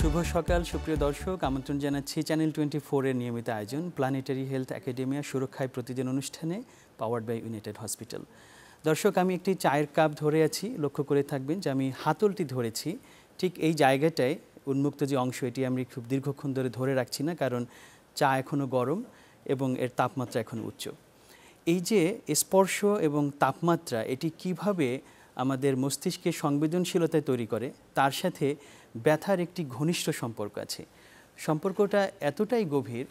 শুভ সকাল সুপ্রিয় দর্শক, আমন্ত্রণ জানাচ্ছি চ্যানেল 24 এর নিয়মিত আয়োজন প্ল্যানেটারি হেলথ একাডেমিয়া সুরক্ষায় প্রতিদিন অনুষ্ঠানে পাওয়ার্ড বাই ইউনাইটেড হসপিটাল। দর্শক, আমি একটি চায়ের কাপ ধরে আছি, লক্ষ্য করে থাকবেন যে আমি হাতলটি ধরেছি ঠিক এই জায়গাটায়, উন্মুক্ত যে অংশ এটি আমি খুব দীর্ঘক্ষণ ধরে রাখছি না, কারণ চা এখনও গরম এবং এর তাপমাত্রা এখনও উচ্চ। এই যে স্পর্শ এবং তাপমাত্রা, এটি কিভাবে আমাদের মস্তিষ্কের সংবেদনশীলতা তৈরি করে, তার সাথে ব্যথার একটি ঘনিষ্ঠ সম্পর্ক আছে। সম্পর্কটা এতটাই গভীর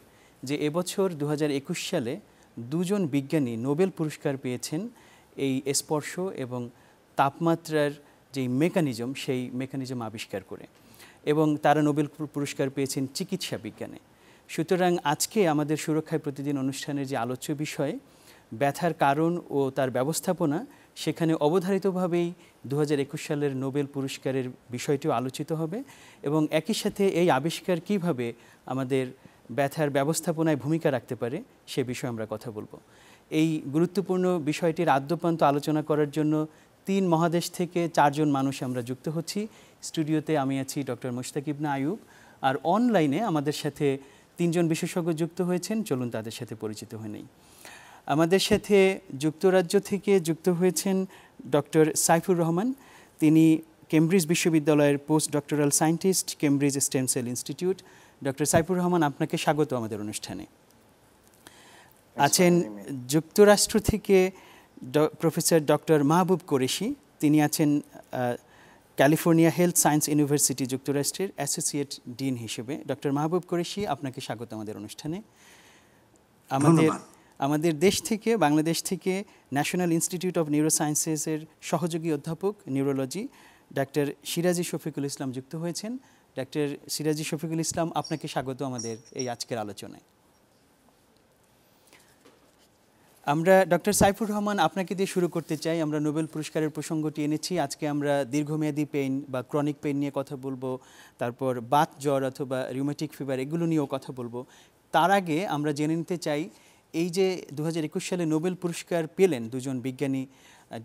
যে এবছর 2021 সালে দুজন বিজ্ঞানী নোবেল পুরস্কার পেয়েছেন এই স্পর্শ এবং তাপমাত্রার যেই মেকানিজম, সেই মেকানিজম আবিষ্কার করে, এবং তারা নোবেল পুরস্কার পেয়েছেন চিকিৎসা বিজ্ঞানে। সুতরাং আজকে আমাদের সুরক্ষায় প্রতিদিন অনুষ্ঠানের যে আলোচ্য বিষয় ব্যথার কারণ ও তার ব্যবস্থাপনা, সেখানে অবধারিতভাবেই 2021 সালের নোবেল পুরস্কারের বিষয়টিও আলোচিত হবে, এবং একই সাথে এই আবিষ্কার কিভাবে আমাদের ব্যথার ব্যবস্থাপনায় ভূমিকা রাখতে পারে সে বিষয়ে আমরা কথা বলবো। এই গুরুত্বপূর্ণ বিষয়টির আদ্যপ্রান্ত আলোচনা করার জন্য 3 মহাদেশ থেকে 4 জন মানুষ আমরা যুক্ত হচ্ছি। স্টুডিওতে আমি আছি ডক্টর মুশতাক ইবনে আইয়ুব, আর অনলাইনে আমাদের সাথে 3 জন বিশেষজ্ঞ যুক্ত হয়েছেন। চলুন তাদের সাথে পরিচিত হয়ে নেই। আমাদের সাথে যুক্তরাজ্য থেকে যুক্ত হয়েছেন ডক্টর সাইফুর রহমান। তিনি কেমব্রিজ বিশ্ববিদ্যালয়ের post doctoral scientist, Cambridge stem cell institute. Doctor Saifur Rahman, আপনাকে স্বাগত আমাদের অনুষ্ঠানে। আছেন যুক্তরাষ্ট্র থেকে প্রফেসর ডক্টর মাহবুব কোরেশি। তিনি আছেন ক্যালিফোর্নিয়া হেলথ সায়েন্স ইউনিভার্সিটি যুক্তরাষ্ট্রের অ্যাসোসিয়েট ডিন হিসেবে। ডক্টর মাহবুব কোরেশি, আপনাকে স্বাগত আমাদের অনুষ্ঠানে। আমাদের দেশ থেকে, বাংলাদেশ থেকে ন্যাশনাল ইনস্টিটিউট অফ নিউরোসায়েন্সেসের সহযোগী অধ্যাপক নিউরোলজি ডাক্তার সিরাজি শফিকুল ইসলাম যুক্ত হয়েছেন। ডাক্তার সিরাজি শফিকুল ইসলাম, আপনাকে স্বাগত আমাদের এই আজকের আলোচনায়। আমরা ডক্টর সাইফুর রহমান, আপনাকে দিয়ে শুরু করতে চাই। আমরা নোবেল পুরস্কারের প্রসঙ্গটি এনেছি। আজকে আমরা দীর্ঘমেয়াদী পেইন বা ক্রনিক পেইন নিয়ে কথা বলবো, তারপর বাত জ্বর অথবা রিউমেটিক ফিভার, এগুলো নিয়েও কথা বলবো। তার আগে আমরা জেনে নিতে চাই, এই যে 2021 সালে নোবেল পুরস্কার পেলেন দুজন বিজ্ঞানী,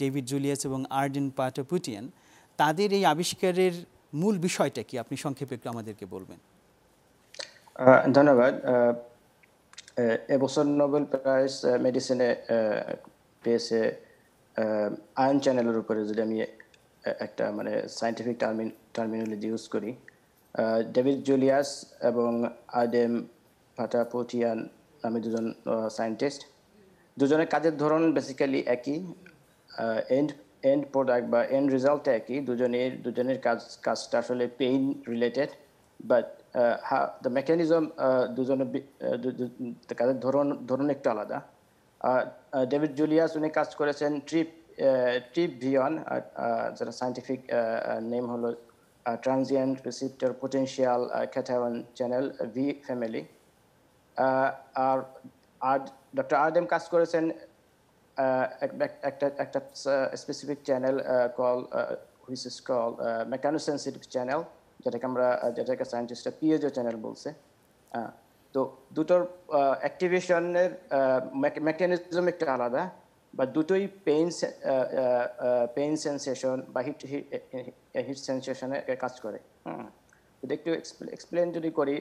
ডেভিড জুলিয়াস এবং আর্ডেন পাটাপুটিয়ান, তাদের এই আবিষ্কারের মূল বিষয়টা কি, আপনি সংক্ষেপে একটু আমাদেরকে বলবেন? ধন্যবাদ। এবছর নোবেল প্রাইজ মেডিসিনে পেয়েছে আয়ন চ্যানেলের উপরে, যদি আমি একটা মানে সায়েন্টিফিক টার্মিনোলজি ইউজ করি। ডেভিড জুলিয়াস এবং আর্ডেন পাটাপুটিয়ান নামে দুজন সায়েন্টিস্ট। দুজনের কাজের ধরন বেসিক্যালি একই, এন্ড প্রোডাক্ট বা এন্ড রেজাল্ট একই। দুজনের কাজটা আসলে pain related, but the mechanism দুজনের কাজের ধরন একটু আলাদা। ডেভিড জুলিয়াস উনি কাজ করেছেন ট্রিপ ভিয়ন, যেটা সায়েন্টিফিক নেম হলো transient receptor potential cation channel V family. আর ডক্টর আর্ডেম কাজ করেছেন একটা specific channel which is call mechanosensitive channel, যেটাকে সায়েন্টিস্টরা পিএজও চ্যানেল বলছে। তো দুটোর অ্যাক্টিভেশনের মেকানিজম একটু আলাদা, বা দুটোই পেইন সেন্সেশন বা হিট সেন্সেশনে কাজ করে। যদি একটু এক্সপ্লেন যদি করি,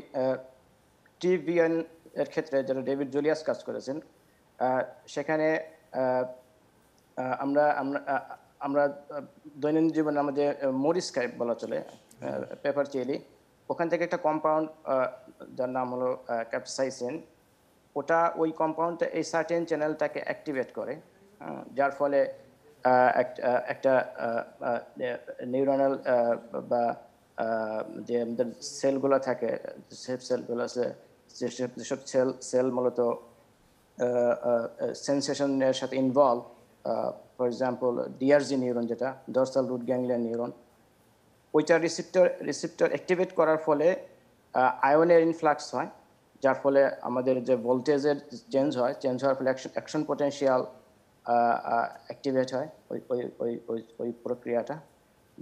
টিভিএন এর ক্ষেত্রে যেটা ডেভিড জুলিয়াস কাজ করেছেন, সেখানে আমরা দৈনন্দিন জীবনে আমাদের মরিচ খাই বলা চলে, পেপার চেরি, ওখান থেকে একটা কম্পাউন্ড যার নাম হলো ক্যাপসাইসিন। ওই কম্পাউন্ডটা এই সার্টেন চ্যানেলটাকে অ্যাক্টিভেট করে, যার ফলে একটা নিউরনাল বা যে আমাদের সেলগুলো থাকে, সেলগুলো আছে, যেসব সেল মূলত সেন্সেশনের সাথে involve, for example DRG neuron, যেটা ডরসাল রুট গ্যাংলিয়ন নিউরন, ওইটা রিসিপ্টর অ্যাক্টিভেট করার ফলে আয়নের ইনফ্লাক্স হয়, যার ফলে আমাদের যে ভোল্টেজের চেঞ্জ হওয়ার ফলে অ্যাকশন পোটেনশিয়াল অ্যাক্টিভেট হয়, ওই প্রক্রিয়াটা,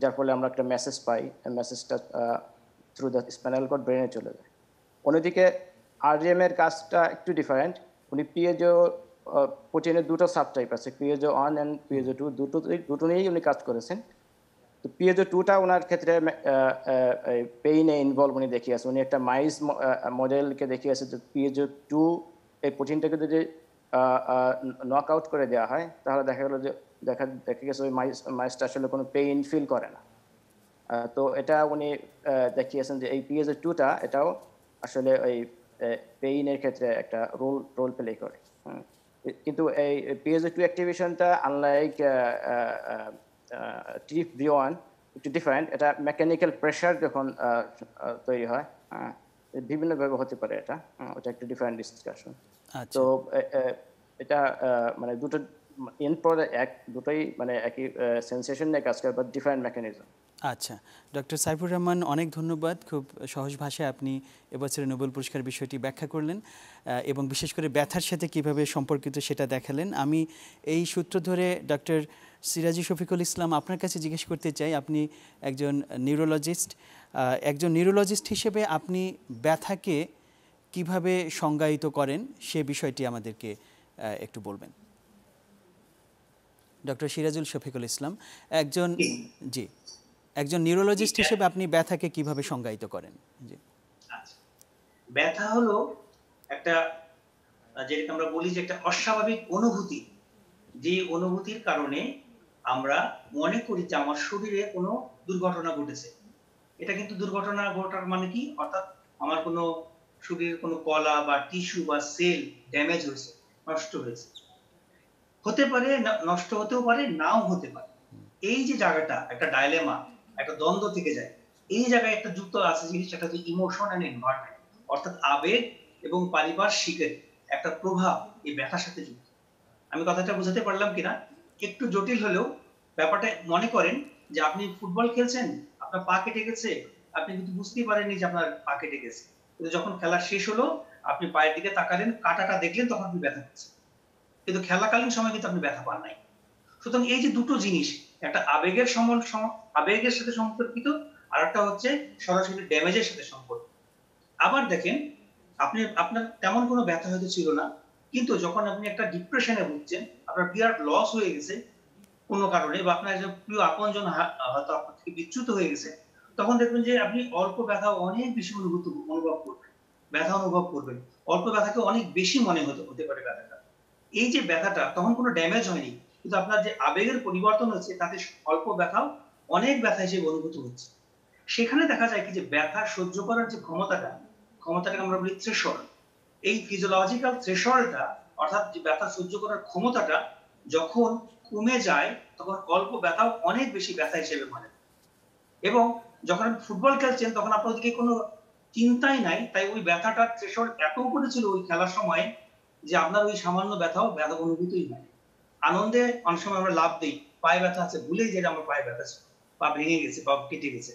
যার ফলে আমরা একটা মেসেজ পাই। মেসেজটা থ্রু দ্য স্পাইনাল কর্ড ব্রেনে চলে যায়। অন্যদিকে আরডিএম এর কাজটা একটু ডিফারেন্ট। উনি পিএজও প্রোটিনের দুটো সাবটাইপ আছে, পিএজও 1 অ্যান্ড পিএজও 2, দুটো নিয়েই উনি কাজ করেছেন। তো পিএজো টুটা ওনার ক্ষেত্রে পেইনে ইনভলভ উনি দেখিয়েছে। উনি একটা মাইস মডেলকে দেখিয়েছে যে পিএজো টু এই প্রোটিনটাকে যদি নক আউট করে দেওয়া হয় তাহলে দেখা গেল যে দেখা গেছে ওই মাইসটা আসলে কোনো পেইন ফিল করে না। তো এটা উনি দেখিয়েছেন যে এই পিএজো টুটা এটাও আসলে ওই পেইনের ক্ষেত্রে একটা রোল প্লে করে। কিন্তু এই পিএজো টু অ্যাক্টিভেশনটা আনলাইক TFV1 একটু ডিফারেন্ট। এটা মেকানিক্যাল প্রেশার যখন তৈরি হয়, বিভিন্নভাবে হতে পারে, এটা ওটা একটু ডিফারেন্ট ডিসকাশন। তো এটা মানে দুটো ইন প্রোডাক্ট দুটোই মানে একই সেন্সেশন নিয়ে কাজ করে, বাট ডিফারেন্ট মেকানিজম। আচ্ছা, ডক্টর সাইফুর রহমান, অনেক ধন্যবাদ। খুব সহজ ভাষায় আপনি এবছরের নোবেল পুরস্কার বিষয়টি ব্যাখ্যা করলেন এবং বিশেষ করে ব্যথার সাথে কিভাবে সম্পর্কিত সেটা দেখালেন। আমি এই সূত্র ধরে ডক্টর সিরাজি শফিকুল ইসলাম আপনার কাছে জিজ্ঞেস করতে চাই, আপনি একজন নিউরোলজিস্ট হিসেবে আপনি ব্যথাকে কিভাবে সংজ্ঞায়িত করেন সে বিষয়টি আমাদেরকে একটু বলবেন। ডক্টর সিরাজুল শফিকুল ইসলাম, একজন নিউরোলজিস্ট হিসেবে আপনি ব্যথাকে কিভাবে সংজ্ঞায়িত করেন? জি, আচ্ছা, ব্যথা হলো একটা, যেটা আমরা বলি যে একটা অস্বাভাবিক অনুভূতি, যে অনুভূতির কারণে আমরা মনে করি যে আমার শরীরে কোনো দুর্ঘটনা ঘটেছে। এটা কিন্তু দুর্ঘটনা ঘটার মানে কি, অর্থাৎ আমার কোনো শরীরের কোনো কলা বা টিস্যু বা সেল ড্যামেজ হয়েছে, নষ্ট হয়েছে। হতে পারে নষ্ট হতেও পারে, নাও হতে পারে। এই যে জায়গাটা একটা ডাইলেমা, একটা দ্বন্দ্ব থেকে যায়, এই জায়গায় একটা যুক্ত আছে জিনিস, সেটা হচ্ছে ইমোশন এন্ড এনভায়রনমেন্ট, অর্থাৎ আবেগ এবং পারিপার্শ্বিকের একটা প্রভাব এই ব্যথার সাথে যুক্ত। আমি কথাটা বুঝাতে পারলাম কিনা? একটু জটিল হলেও ব্যাপারটা মনে করেন যে আপনি ফুটবল খেলছেন, আপনার পা কেটে গেছে, আপনি কিন্তু বুঝতেই পারেননি যে আপনার পা কেটে গেছে, কিন্তু যখন খেলা শেষ হলো আপনি পায়ের দিকে তাকালেন, কাঁটাটা দেখলেন, তখন আপনি ব্যথা পাচ্ছেন, কিন্তু খেলাকালীন সময় কিন্তু আপনি ব্যথা পান নাই। সুতরাং এই যে দুটো জিনিস, একটা আবেগের সাথে সম্পর্কিত, আর একটা হচ্ছে সরাসরি ড্যামেজের সাথে সম্পর্কিত। আবার দেখেন, আপনার তেমন কোনো ব্যথা হয়তো ছিল না, কিন্তু যখন আপনি একটা ডিপ্রেশনে ভুগছেন, আপনার বিরাট লস হয়ে গেছে কোনো কারণে, বা আপনার একজন প্রিয় আপনজন হয়তো আপনার থেকে বিচ্যুত হয়ে গেছে, তখন দেখবেন যে আপনি অল্প ব্যথা অনেক বেশি অনুভব করবেন, ব্যথা অনুভব করবেন, অল্প ব্যথাকে অনেক বেশি মনে হতে পারে ব্যথাটা। এই যে ব্যথাটা তখন কোনো ড্যামেজ হয়নি, কিন্তু আপনার যে আবেগের পরিবর্তন হচ্ছে, তাতে অল্প ব্যথাও অনেক ব্যথা হিসেবে অনুভূত হচ্ছে। সেখানে দেখা যায় কি যে ব্যথা সহ্য করার যে ক্ষমতাটাকে আমরা বলি থ্রেশহোল্ড। এই ফিজিওলজিক্যাল থ্রেশহোল্ডটা, অর্থাৎ যে ব্যথা সহ্য করার ক্ষমতাটা যখন কমে যায়, তখন অল্প ব্যথাও অনেক বেশি ব্যথা হিসেবে মনে হয়। এবং যখন আপনি ফুটবল খেলছেন, তখন আপনার ওদিকে কোনো চিন্তাই নাই, তাই ওই ব্যথাটার থ্রেশহোল্ড এত উপরে ছিল ওই খেলার সময় যে আপনার ওই সামান্য ব্যথা অনুভূতই হয়। আনন্দে অনেক সময় আমরা লাভ দিই, পায়ে ব্যথা আছে, ভুলেই যে আমার পায়ে ব্যথা ছিল, পা ভেঙে গেছে, পা কেটে গেছে।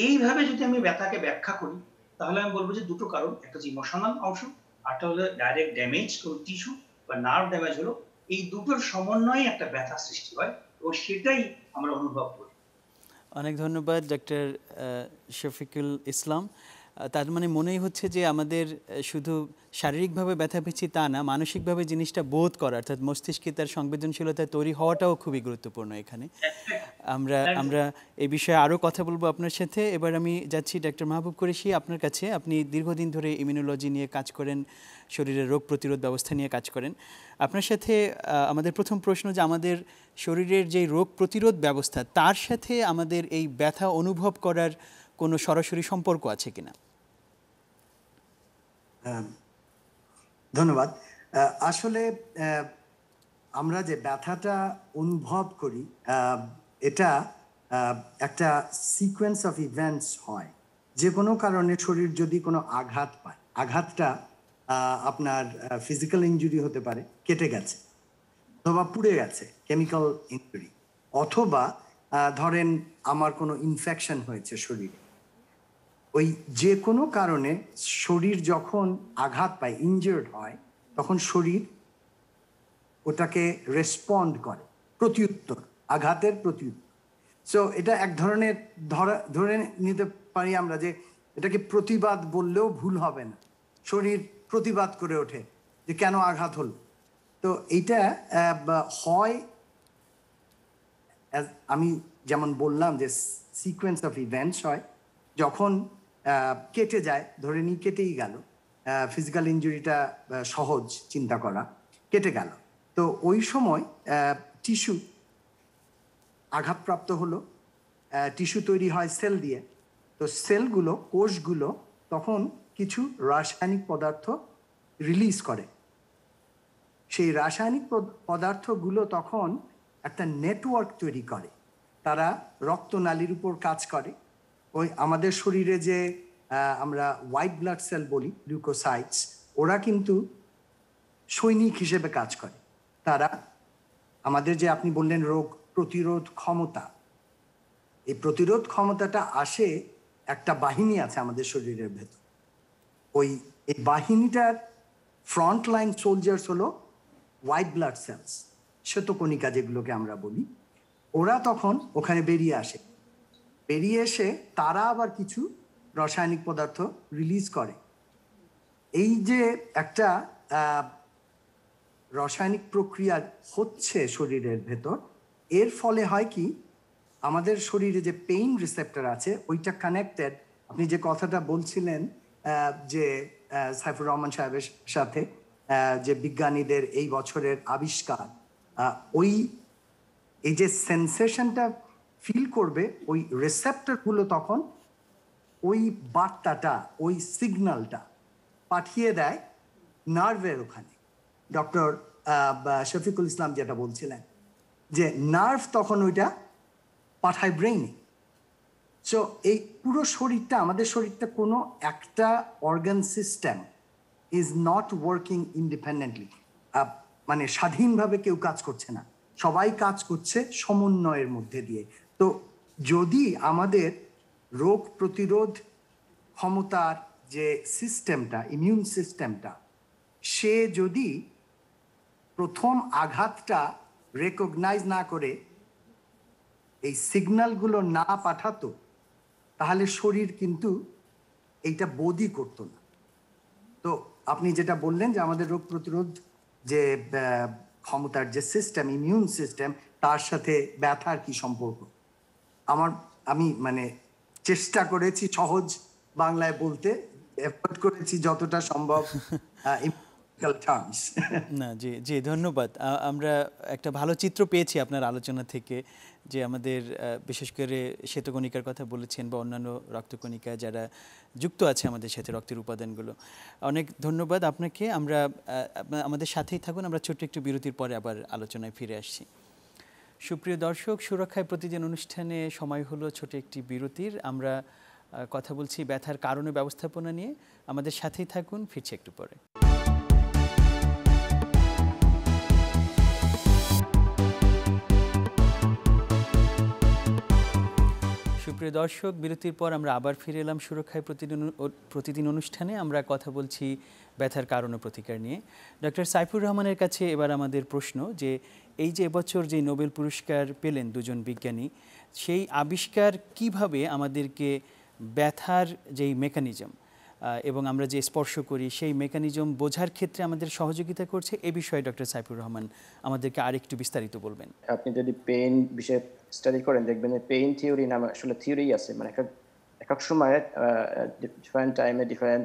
এইভাবে যদি আমি ব্যথাকে ব্যাখ্যা করি, তাহলে আমি বলবো যে দুটো কারণ, একটা হচ্ছে ইমোশনাল অংশ, আরটা হলো ডাইরেক্ট ড্যামেজ, কোন টিস্যু বা নার্ভ ড্যামেজ হলো। এই দুটোর সমন্বয়ে একটা ব্যথা সৃষ্টি হয় এবং সেটাই আমরা অনুভব করি। অনেক ধন্যবাদ ডক্টর শফিকুল ইসলাম। তার মানে মনেই হচ্ছে যে আমাদের শুধু শারীরিকভাবে ব্যথা পেয়েছি তা না, মানসিকভাবে জিনিসটা বোধ করা, অর্থাৎ মস্তিষ্কে তার সংবেদনশীলতা তৈরি হওয়াটাও খুবই গুরুত্বপূর্ণ এখানে। আমরা এই বিষয়ে আরও কথা বলবো আপনার সাথে। এবার আমি যাচ্ছি ডক্টর মাহবুব কুরেশি আপনার কাছে। আপনি দীর্ঘদিন ধরে ইমিউনোলজি নিয়ে কাজ করেন, শরীরের রোগ প্রতিরোধ ব্যবস্থা নিয়ে কাজ করেন। আপনার সাথে আমাদের প্রথম প্রশ্ন যে আমাদের শরীরের যে রোগ প্রতিরোধ ব্যবস্থা, তার সাথে আমাদের এই ব্যথা অনুভব করার কোনো সরাসরি সম্পর্ক আছে কিনা? ধন্যবাদ। আসলে আমরা যে ব্যথাটা অনুভব করি, এটা একটা সিকোয়েন্স অফ ইভেন্টস হয়। যে কোনো কারণে শরীর যদি কোনো আঘাত পায়, আঘাতটা আপনার ফিজিক্যাল ইনজুরি হতে পারে, কেটে গেছে অথবা পুড়ে গেছে, কেমিক্যাল ইনজুরি, অথবা ধরেন আমার কোনো ইনফেকশন হয়েছে শরীরে। ওই যে কোনো কারণে শরীর যখন আঘাত পায়, ইনজার্ড হয়, তখন শরীর ওটাকে রেসপন্ড করে, প্রত্যুত্তর, আঘাতের প্রত্যুত্তর। সো এটা এক ধরনের ধরে নিতে পারি আমরা যে এটাকে প্রতিবাদ বললেও ভুল হবে না। শরীর প্রতিবাদ করে ওঠে যে কেন আঘাত হলো। তো এইটা হয়, আমি যেমন বললাম যে সিকোয়েন্স অফ ইভেন্টস হয়, যখন কেটে যায়, ধরে নিই কেটেই গেল, ফিজিক্যাল ইনজুরিটা সহজ চিন্তা করা, কেটে গেল, তো ওই সময় টিস্যু আঘাতপ্রাপ্ত হলো, টিস্যু তৈরি হয় সেল দিয়ে, তো সেলগুলো, কোষগুলো তখন কিছু রাসায়নিক পদার্থ রিলিজ করে। সেই রাসায়নিক পদার্থগুলো তখন একটা নেটওয়ার্ক তৈরি করে, তারা রক্তনালীর উপর কাজ করে। ওই আমাদের শরীরে যে আমরা হোয়াইট ব্লাড সেল বলি, লিউকোসাইটস, ওরা কিন্তু সৈনিক হিসেবে কাজ করে। তারা আমাদের যে আপনি বললেন রোগ প্রতিরোধ ক্ষমতা, এই প্রতিরোধ ক্ষমতাটা আসে, একটা বাহিনী আছে আমাদের শরীরের ভেতর, এই বাহিনীটার ফ্রন্ট লাইন সোলজার্স হলো হোয়াইট ব্লাড সেলস, শ্বেতকণিকা যেগুলোকে আমরা বলি। ওরা তখন ওখানে বেরিয়ে আসে, বেরিয়ে এসে তারা আবার কিছু রাসায়নিক পদার্থ রিলিজ করে। এই যে একটা রাসায়নিক প্রক্রিয়া হচ্ছে শরীরের ভেতর, এর ফলে হয় কি, আমাদের শরীরে যে পেইন রিসেপ্টর আছে ওইটা কানেক্টেড। আপনি যে কথাটা বলছিলেন যে সাইফুর রহমান সাহেবের সাথে, যে বিজ্ঞানীদের এই বছরের আবিষ্কার, এই যে সেন্সেশনটা ফিল করবে, ওই রিসেপ্টরগুলো তখন ওই বার্তাটা, ওই সিগন্যালটা পাঠিয়ে দেয় নার্ভের ওখানে। ডক্টর শফিকুল ইসলাম যেটা বলছিলেন, যে নার্ভ তখন ওইটা পাঠায় ব্রেইনে। সো এই পুরো শরীরটা, আমাদের শরীরটা কোনো একটা organ system is not working independently, মানে স্বাধীনভাবে কেউ কাজ করছে না, সবাই কাজ করছে সমন্বয়ের মধ্যে দিয়ে। তো যদি আমাদের রোগ প্রতিরোধ ক্ষমতার যে সিস্টেমটা, ইমিউন সিস্টেমটা, সে যদি প্রথম আঘাতটা রেকগনাইজ না করে এই সিগন্যালগুলো না পাঠাতো, তাহলে শরীর কিন্তু এইটা বোধই করতো না। তো আপনি যেটা বললেন যে আমাদের রোগ প্রতিরোধ যে ক্ষমতার যে সিস্টেম, ইমিউন সিস্টেম, তার সাথে ব্যথার কি সম্পর্ক, আমি মানে চেষ্টা করেছি সহজ বাংলায় বলতে, এফোর্ট করেছি যতটা সম্ভব না, জি জি, ধন্যবাদ। আমরা একটা ভালো চিত্র পেয়েছি আপনার আলোচনা থেকে, যে আমাদের বিশেষ করে শ্বেতকণিকার কথা বলেছেন বা অন্যান্য রক্তকণিকা যারা যুক্ত আছে আমাদের সাথে, রক্তের উপাদানগুলো। অনেক ধন্যবাদ আপনাকে। আমরা আমাদের সাথেই থাকুন, আমরা ছোট্ট একটু বিরতির পরে আবার আলোচনায় ফিরে আসছি। সুপ্রিয় দর্শক, সুরক্ষায় প্রতিদিন অনুষ্ঠানে সময় হলো ছোট একটি বিরতির। আমরা কথা বলছি ব্যথার কারণ ও ব্যবস্থাপনা নিয়ে। আমাদের সাথেই থাকুন, ফিরছি একটু পরে। সুপ্রিয় দর্শক, বিরতির পর আমরা আবার ফিরে এলাম সুরক্ষায় প্রতিদিন অনুষ্ঠানে। আমরা কথা বলছি ব্যথার কারণ ও প্রতিকার নিয়ে। ডক্টর সাইফুর রহমানের কাছে এবার আমাদের প্রশ্ন, যে এই যে এবছর যে নোবেল পুরস্কার পেলেন দুজন বিজ্ঞানী, সেই আবিষ্কার কিভাবে আমাদেরকে ব্যথার যেই মেকানিজম এবং আমরা যে স্পর্শ করি সেই মেকানিজম বোঝার ক্ষেত্রে আমাদের সহযোগিতা করছে, এ বিষয়ে ডক্টর সাইফুর রহমান আমাদেরকে আরেকটু বিস্তারিত বলবেন। আপনি যদি পেইন বিষয়ে স্টাডি করেন, দেখবেন যে পেইন থিওরি নামে আসলে থিওরি আছে, মানে এক এক সময় ডিফারেন্ট টাইমে ডিফারেন্ট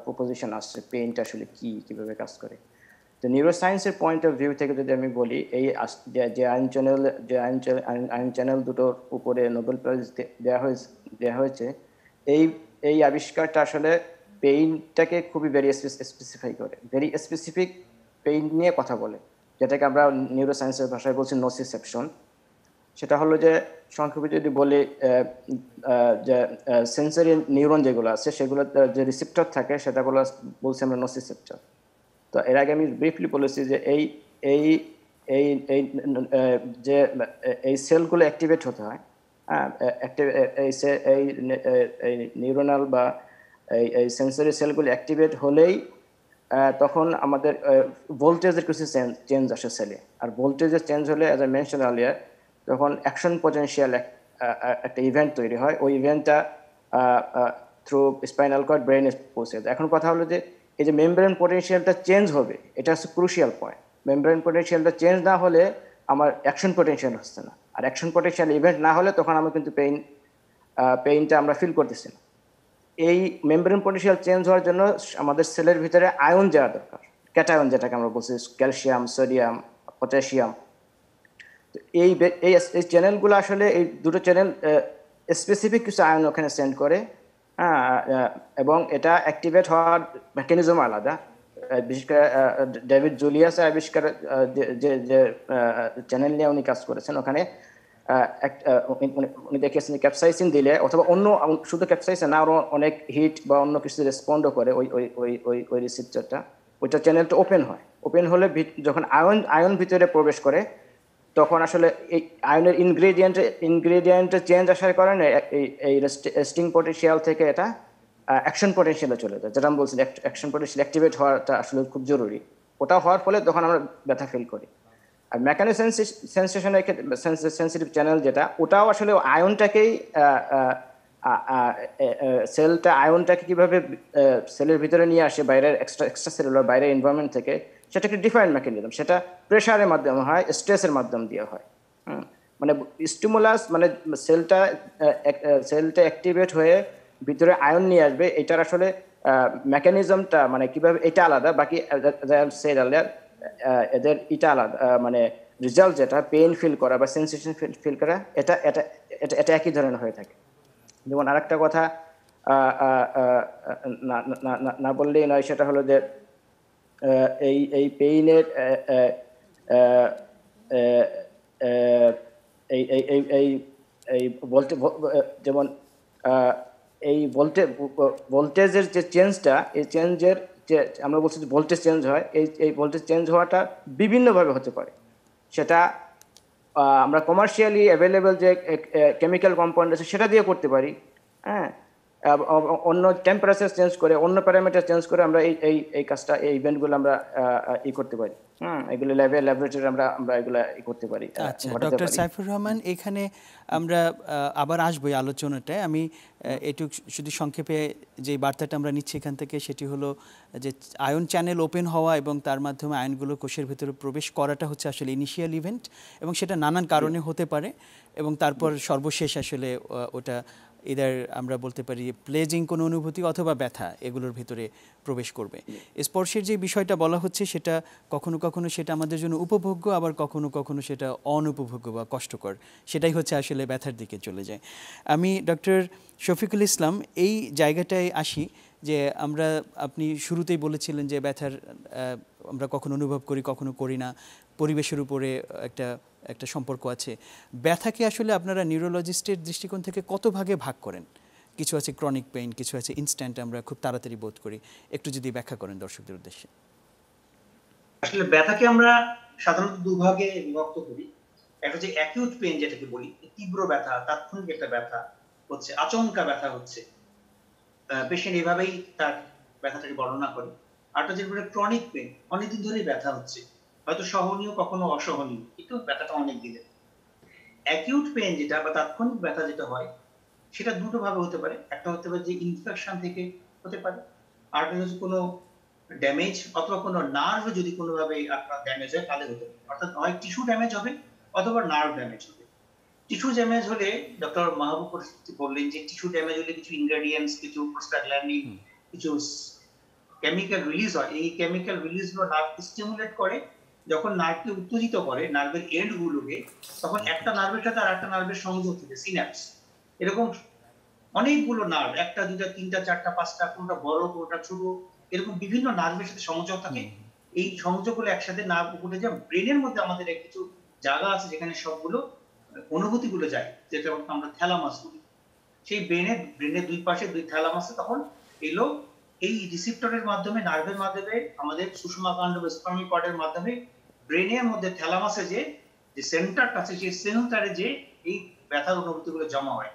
প্রপোজিশন আসছে পেইনটা আসলে কি, কিভাবে কাজ করে। তো নিউরোসায়েন্সের পয়েন্ট অফ ভিউ থেকে যদি আমি বলি, এই যে আয়ন চ্যানেল দুটোর উপরে নোবেল প্রাইজ দেওয়া হয়েছে, এই আবিষ্কারটা আসলে পেইনটাকে খুবই ভেরি স্পেসিফাই করে, ভেরি স্পেসিফিক পেইন নিয়ে কথা বলে, যেটাকে আমরা নিউরোসায়েন্সের ভাষায় বলছি নোসিসেপশন। সেটা হলো যে সংক্ষেপে যদি বলি, যে সেন্সরি নিউরন যেগুলো আছে সেগুলো যে রিসেপ্টর থাকে সেটা বলছি আমরা নোসিসেপ্টর। তো এর আগে আমি ব্রিফলি বলেছি যে এই সেলগুলো অ্যাক্টিভেট হতে হয়। হ্যাঁ, এই নিউরোনাল বা এই সেন্সরি সেলগুলো অ্যাক্টিভেট হলেই তখন আমাদের ভোল্টেজের কিছু চেঞ্জ আসে সেলে। আর ভোল্টেজের চেঞ্জ হলে, অ্যাজ আই মেনশন আর্লিয়ার, তখন অ্যাকশন পটেনশিয়াল একটা ইভেন্ট তৈরি হয়। ওই ইভেন্টটা থ্রু স্পাইনাল কর্ড ব্রেইনে পৌঁছে যায়। এখন কথা হলো যে এই যে মেমব্রেন পটেনশিয়ালটা চেঞ্জ হবে, এটা হচ্ছে ক্রুশিয়াল পয়েন্ট। মেমব্রেন পটেনশিয়ালটা চেঞ্জ না হলে আমার অ্যাকশন পটেনশিয়াল হচ্ছে না। আর অ্যাকশন পটেনশিয়াল ইভেন্ট না হলে তখন আমি কিন্তু পেইনটা আমরা ফিল করতেছি না। এই মেমব্রেন পটেনশিয়াল চেঞ্জ হওয়ার জন্য আমাদের সেলের ভিতরে আয়ন যাওয়া দরকার, ক্যাটায়ন যেটাকে আমরা বলছি, ক্যালসিয়াম, সোডিয়াম, পটাশিয়াম। তো এই চ্যানেলগুলো আসলে এই দুটো চ্যানেল স্পেসিফিক কিছু আয়ন ওখানে সেন্ড করে, এবং এটা অ্যাক্টিভেট হওয়ার মেকানিজম আলাদা। বিশেষ করে ডেভিড জুলিয়াস আবিষ্কার যে চ্যানেল নিয়ে উনি কাজ করেছেন, ওখানে উনি দেখিয়েছেন ক্যাপসাইসিন দিলে অথবা অন্য শুধু ক্যাপসাইসিন না, আরও অনেক হিট বা অন্য কিছু রেসপন্ডও করে ওই রিসেপ্টরটা, ওইটা চ্যানেলটা ওপেন হয়। ওপেন হলে যখন আয়ন ভিতরে প্রবেশ করে তখন আসলে এই আয়নের ইনগ্রেডিয়েন্টের চেঞ্জ আসার কারণে এই রেস্টিং পটেনশিয়াল থেকে এটা অ্যাকশন পটেনশিয়ালে চলে যায়, যেটা আমি বলছি অ্যাকশন পটেনশিয়াল অ্যাক্টিভেট হওয়াটা আসলে খুব জরুরি। ওটা হওয়ার ফলে তখন আমরা ব্যথা ফিল করি। আর মেকানো সেন্সেশনের সেন্সিটিভ চ্যানেল যেটা, ওটাও আসলে আয়নটাকেই সেলটা আয়নটাকে কীভাবে সেলের ভিতরে নিয়ে আসে বাইরের এক্সট্রা সেলুলার বাইরের এনভায়রনমেন্ট থেকে, সেটা একটা ডিফারেন্ট মেকানিজম। সেটা প্রেশারের মাধ্যমে হয়, স্ট্রেসের মাধ্যম দিয়ে হয়। মানে স্টিমুলাস মানে সেলটা অ্যাক্টিভেট হয়ে ভিতরে আয়ন নিয়ে আসবে, এটার আসলে মেকানিজমটা মানে কীভাবে এটা আলাদা, বাকি এদের এটা আলাদা। মানে রেজাল্ট যেটা পেইন ফিল করা বা সেন্সেশন ফিল করা, এটা একই ধরনের হয়ে থাকে। যেমন আরেকটা কথা না বললেই নয়, সেটা হলো যে এই পেইনের এই যেমন এই ভোল্টেজের যে চেঞ্জটা, এই চেঞ্জের যে আমরা বলছি যে ভোল্টেজ চেঞ্জ হয়, এই ভোল্টেজ চেঞ্জ হওয়াটা বিভিন্নভাবে হতে পারে। সেটা আমরা কমার্শিয়ালি অ্যাভেলেবেল যে কেমিক্যাল কম্পাউন্ড আছে সেটা দিয়ে করতে পারি, হ্যাঁ, অন্য টেম্পারেচার চেঞ্জ করে, অন্য প্যারামিটার চেঞ্জ করে আমরা এই কাজটা, এই ইভেন্টগুলো আমরা করতে পারি। এগুলো ল্যাবরেটরি আমরা এগুলো করতে পারি। আচ্ছা ডক্টর সাইফুর রহমান, এখানে আমরা আবার আসবো আলোচনাটায়। আমি একটু শুধু সংক্ষেপে যে বার্তাটা আমরা নিচ্ছি এখান থেকে, সেটি হলো যে আয়ন চ্যানেল ওপেন হওয়া এবং তার মাধ্যমে আয়নগুলো কোষের ভিতরে প্রবেশ করাটা হচ্ছে আসলে ইনিশিয়াল ইভেন্ট, এবং সেটা নানান কারণে হতে পারে, এবং তারপর সর্বশেষ আসলে ওটা এদের আমরা বলতে পারি প্লেজিং কোনো অনুভূতি অথবা ব্যথা এগুলোর ভিতরে প্রবেশ করবে। স্পর্শের যে বিষয়টা বলা হচ্ছে সেটা কখনো কখনো সেটা আমাদের জন্য উপভোগ্য, আবার কখনো কখনো সেটা অনুপভোগ্য বা কষ্টকর, সেটাই হচ্ছে আসলে ব্যথার দিকে চলে যায়। আমি ডক্টর শফিকুল ইসলাম এই জায়গাটায় আসি যে আপনি শুরুতেই বলেছিলেন যে ব্যথার আমরা কখনো অনুভব করি কখনো করি না, পরিবেশের উপরে একটা সম্পর্ক আছে। ব্যথাকে আসলে আপনারা নিউরোলজিস্টের দৃষ্টিকোণ থেকে কত ভাগে ভাগ করেন? কিছু আছে ক্রনিক পেইন, কিছু আছে ইনস্ট্যান্ট, আমরা খুব তাড়াতাড়ি বোধ করি, একটু যদি ব্যাখ্যা করেন দর্শকদের উদ্দেশ্যে। আসলে ব্যথাকে আমরা সাধারণত দুভাগে বিভক্ত করি। একটা হচ্ছে অ্যাকিউট পেইন, যেটাকে বলি তীব্র ব্যথা, তাৎক্ষণিক একটা ব্যথা হচ্ছে, আচমকা ব্যথা হচ্ছে, পেশেন্ট এইভাবেই তার ব্যথাটাকে বর্ণনা করে। আরটা যেটা ক্রনিক পেইন, অনেকদিন ধরেই ব্যথা হচ্ছে, হয়তো সহনীয় কখনো অসহনীয়, কিন্তু ব্যথাটা অনেক দিনের। অ্যাকিউট পেইন যেটা বা তাৎক্ষণিক ব্যথা যেটা হয়, সেটা দুটো ভাবে হতে পারে। একটা হতে পারে যে ইনফেকশন থেকে হতে পারে, আরটা হচ্ছে কোনো ড্যামেজ অথবা কোনো নার্ভ যদি কোনোভাবে আপনার ড্যামেজ হয় তাহলে হতে পারে। অর্থাৎ হয় টিস্যু ড্যামেজ হবে অথবা নার্ভ ড্যামেজ হবে। টিস্যু ড্যামেজ হলে ডক্টর মাহবুব বললেন যে টিস্যু ড্যামেজ হলে কিছু ইনগ্রেডিয়েন্টস, কিছু প্রোস্টাগ্ল্যান্ডিন, কিছু কেমিক্যাল রিলিজ হয়। এই কেমিক্যাল রিলিজগুলো নার্ভকে স্টিমুলেট করে। যখন নার্ভকে উত্তেজিত করে, নার্ভের এন্ড গুলোকে, তখন একটা নার্ভের সাথে আর একটা নার্ভের সংযোগ থাকে, সিন্যাপস। এরকম অনেকগুলো নার্ভ, একটা দুটা তিনটা চারটা পাঁচটা, কোনটা বড় কোনটা ছোট, এরকম বিভিন্ন নার্ভের সাথে সংযোগ থাকে। এই সংযোগগুলো একসাথে নার্ভ উপরে যায়। ব্রেনের মধ্যে আমাদের কিছু জায়গা আছে যেখানে সবগুলো অনুভূতিগুলো যায়, যেটা আমরা থ্যালামাস বলি। সেই ব্রেনের দুই পাশে দুই থ্যালামাসে তখন এলো এই রিসেপ্টরের মাধ্যমে, নার্ভের মাধ্যমে, আমাদের সুষমাকাণ্ড বা স্পার্মি কর্ডের মাধ্যমে ব্রেনের মধ্যে থ্যালামাসে যে সেন্টারটা আছে, সেই সেন্টারে যে এই ব্যথার অনুভূতিগুলো জমা হয়।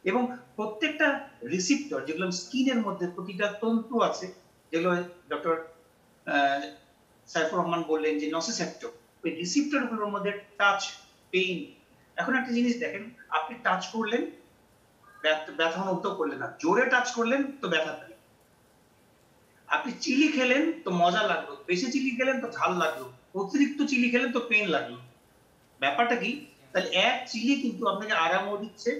এবং প্রত্যেকটা রিসেপ্টর, যেগুলো স্কিনের মধ্যে প্রতিটা তন্তু আছে, যেগুলো ডক্টর সাইফুর রহমান বললেন যে নসিসেপ্টর, ওই রিসেপ্টর গুলোর মধ্যে টাচ পেইন। এখন একটা জিনিস দেখেন, আপনি টাচ করলেন, ব্যথা অনুভব করলেন না, জোরে টাচ করলেন তো ব্যথা পেলেন। আপনি চিলি খেলেন তো মজা লাগলো, বেশি চিলি খেলেন তো ঝাল লাগলো, অতিরিক্ত চিলি খেলেন তো পেইন লাগলো। ব্যাপারটা কি? তাহলে এক চিলি কিন্তু আপনাকে আরামও দিচ্ছে,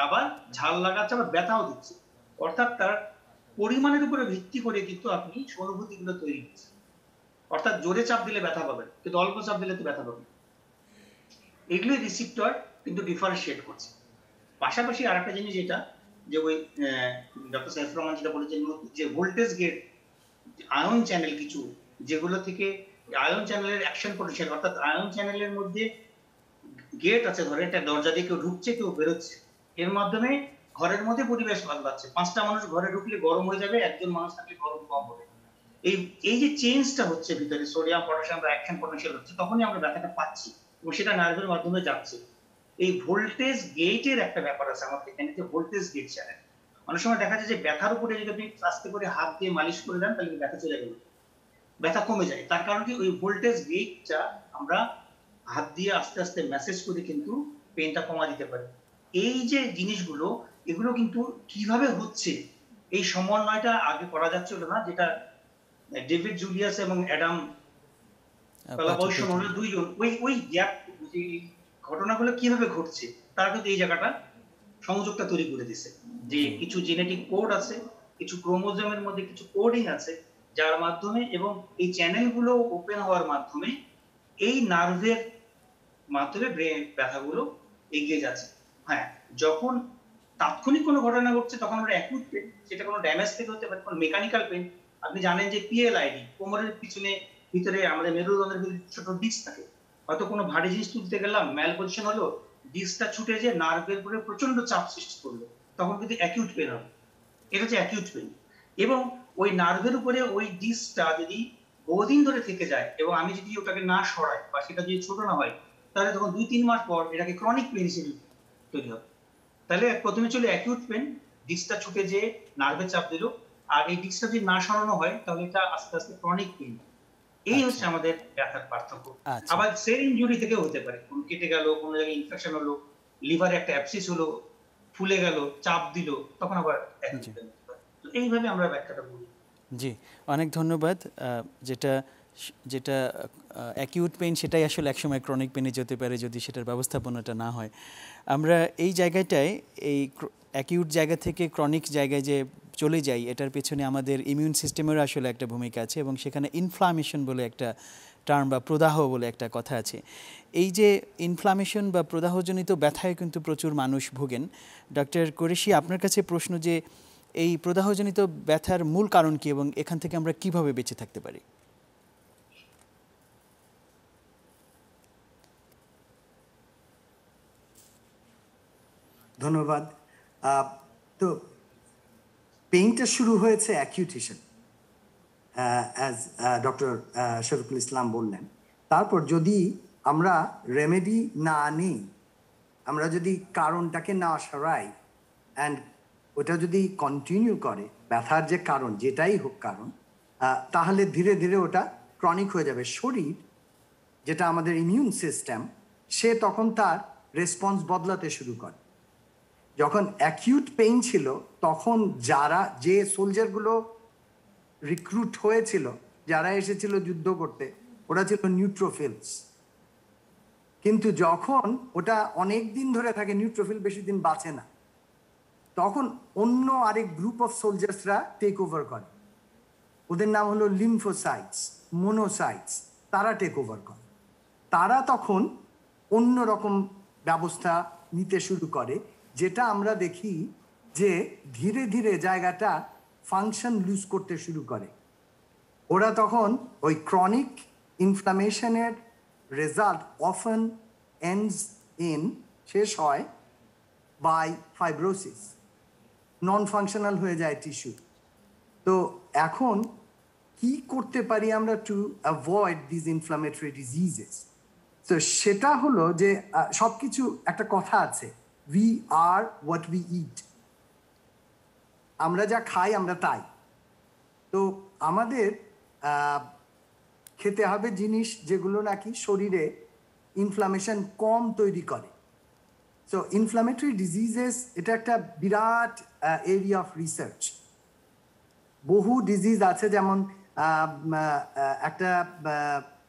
আবার ঝাল লাগাচ্ছে, আবার ব্যথাও দিচ্ছে। অর্থাৎ তার পরিমাণের উপরে ভিত্তি করে কিন্তু আপনি অনুভূতিগুলো তৈরি করছেন। অর্থাৎ জোরে চাপ দিলে ব্যথা পাবেন, কিন্তু অল্প চাপ দিলে তো ব্যথা পাবেন। এগুলো রিসিপ্টর কিন্তু ডিফারেন্সিয়েট করছে। পাশাপাশি আরেকটা জিনিস যেটা, যে ওই ডক্টর সাইফুর রহমান যেটা বলেছেন, যে ভোল্টেজ গেট আয়ন চ্যানেল কিছু, যেগুলো থেকে আয়ন চ্যানেলের অ্যাকশন পোটেনশিয়াল, অর্থাৎ আয়ন চ্যানেলের মধ্যে গেট আছে, ধরে একটা দরজা দিয়ে কেউ ঢুকছে কেউ বেরোচ্ছে, এর মাধ্যমে ঘরের মধ্যে পরিবেশ বদলাচ্ছে। 5টা মানুষ ঘরে ঢুকলে গরম হয়ে যাবে, একজন মানুষ থাকলে গরম কম হবে। এই যে চেঞ্জটা হচ্ছে ভিতরে, সোডিয়াম পটাশিয়াম বা অ্যাকশন পোটেনশিয়াল হচ্ছে, তখনই আমরা ব্যথাটা পাচ্ছি এবং সেটা নার্ভের মাধ্যমে যাচ্ছে। এই ভোল্টেজ গেটের একটা ব্যাপার আছে আমাদের এখানে, যে ভোল্টেজ গেট চ্যানেল। অনেক সময় দেখা যায় যে ব্যথার উপরে যদি আপনি আস্তে করে হাত দিয়ে মালিশ করে দেন, তাহলে ব্যথা চলে গেল, ব্যথা কমে যায়। তার কারণ কি, ওই ভোল্টেজ গেটটা আমরা হাত দিয়ে আস্তে আস্তে মেসেজ করে কিন্তু পেনটা কমা দিতে পারি। এই যে জিনিসগুলো, এগুলো কিন্তু কিভাবে হচ্ছে, এই সমন্বয়টা আগে করা যাচ্ছিল না, যেটা ডেভিড জুলিয়াস এবং অ্যাডাম পালাবয়সন, ওরা দুইজন ওই গ্যাপ, ঘটনাগুলো কিভাবে ঘটছে, তারা কিন্তু এই জায়গাটা সংযোগটা তৈরি করে দিছে, যে কিছু জেনেটিক কোড আছে, কিছু ক্রোমোজোমের মধ্যে কিছু কোডিং আছে, যার মাধ্যমে এবং এই চ্যানেলগুলো ওপেন হওয়ার মাধ্যমে এই নার্ভের মাধ্যমে ব্রেন ব্যথাগুলো এগিয়ে যাচ্ছে। হ্যাঁ, যখন তাৎক্ষণিক কোনো ঘটনা ঘটছে তখন আমরা অ্যাকিউট পেন, সেটা কোনো ড্যামেজ থেকে হতে পারে, কোনো মেকানিক্যাল পেন। আপনি জানেন যে পিএলআইডি, কোমরের পিছনে ভিতরে আমাদের মেরুদণ্ডের ভিতরে ছোট ডিস্ক থাকে, হয়তো কোনো ভারী জিনিস তুলতে গেলাম, ম্যাল পজিশন হলো, ডিস্কটা ছুটে যে নার্ভের উপরে প্রচন্ড চাপ সৃষ্টি করলো, তখন কিন্তু অ্যাকিউট পেন হবে। এটা হচ্ছে অ্যাকিউট পেন। এবং ওই নার্ভের উপরে ওই ডিস্কটা যদি বহুদিন ধরে থেকে যায় এবং আমি যদি ওটাকে না সরাই বা সেটা যদি ছোট না হয়, তাহলে তখন 2-3 মাস পর এটাকে ক্রনিক পেন হিসেবে তৈরি হবে। তাহলে প্রথমে চলে অ্যাকিউট পেন, ডিস্কটা ছুটে যে নার্ভে চাপ দিল, আর এই ডিস্কটা যদি না সরানো হয় তাহলে এটা আস্তে আস্তে ক্রনিক পেন। এই হচ্ছে আমাদের ব্যথার পার্থক্য। আবার সেল ইনজুরি থেকেও হতে পারে, কোন কেটে গেল, কোন জায়গায় ইনফেকশন হলো, লিভারে একটা অ্যাবসিস হলো, ফুলে গেল, চাপ দিল, তখন আবার অ্যাকিউট পেন হতে পারে। তো এইভাবে আমরা ব্যাখ্যাটা বলি। জি, অনেক ধন্যবাদ। যেটা যেটা অ্যাকিউট পেইন, সেটাই আসলে একসময় ক্রনিক পেনে যেতে পারে যদি সেটার ব্যবস্থাপনাটা না হয়। আমরা এই জায়গাটায়, এই অ্যাকিউট জায়গা থেকে ক্রনিক জায়গায় যে চলে যাই, এটার পেছনে আমাদের ইমিউন সিস্টেমেরও আসলে একটা ভূমিকা আছে, এবং সেখানে ইনফ্লামেশন বলে একটা টার্ম বা প্রদাহ বলে একটা কথা আছে। এই যে ইনফ্লামেশন বা প্রদাহজনিত ব্যথায় কিন্তু প্রচুর মানুষ ভোগেন। ডক্টর কোরেশি, আপনার কাছে প্রশ্ন, যে এই প্রদাহজনিত ব্যথার মূল কারণ কি এবং এখান থেকে আমরা কিভাবে বেঁচে থাকতে পারি? ধন্যবাদ। তো পেইনটা শুরু হয়েছে অ্যাকিউট হিসেবে, অ্যাজ ডক্টর শরীফুল ইসলাম বললেন। তারপর যদি আমরা রেমেডি না আনি, আমরা যদি কারণটাকে না সরাই, অ্যান্ড ওটা যদি কন্টিনিউ করে, ব্যথার যে কারণ যেটাই হোক কারণ, তাহলে ধীরে ধীরে ওটা ক্রনিক হয়ে যাবে। শরীর, যেটা আমাদের ইমিউন সিস্টেম, সে তখন তার রেসপন্স বদলাতে শুরু করে। যখন অ্যাকিউট পেইন ছিল, তখন যে সোলজারগুলো রিক্রুট হয়েছিল, যারা এসেছিল যুদ্ধ করতে, ওরা ছিল নিউট্রোফিলস। কিন্তু যখন ওটা অনেক দিন ধরে থাকে, নিউট্রোফিল বেশি দিন বাঁচে না, তখন অন্য আরেক গ্রুপ অফ সোলজার্সরা টেক ওভার করে। ওদের নাম হলো লিম্ফোসাইটস, মোনোসাইটস। তারা টেক ওভার করে। তারা তখন অন্য রকম ব্যবস্থা নিতে শুরু করে, যেটা আমরা দেখি যে ধীরে ধীরে জায়গাটা ফাংশন লুজ করতে শুরু করে। ওরা তখন ওই ক্রনিক ইনফ্লামেশনের রেজাল্ট অফেন এন্ডস ইন, শেষ হয় বাই ফাইব্রোসিস, নন ফাংশনাল হয়ে যায় টিস্যু। তো এখন কি করতে পারি আমরা to avoid this inflammatory diseases? তো সেটা হলো যে সব কিছু, একটা কথা আছে, we are what we eat. আমরা যা খাই আমরা তাই। তো আমাদের খেতে হবে জিনিস যেগুলো নাকি শরীরে ইনফ্লামেশন কম তৈরি করে। সো ইনফ্লামেটরি ডিজিজেস, এটা একটা বিরাট এরিয়া অফ রিসার্চ। বহু ডিজিজ আছে, যেমন একটা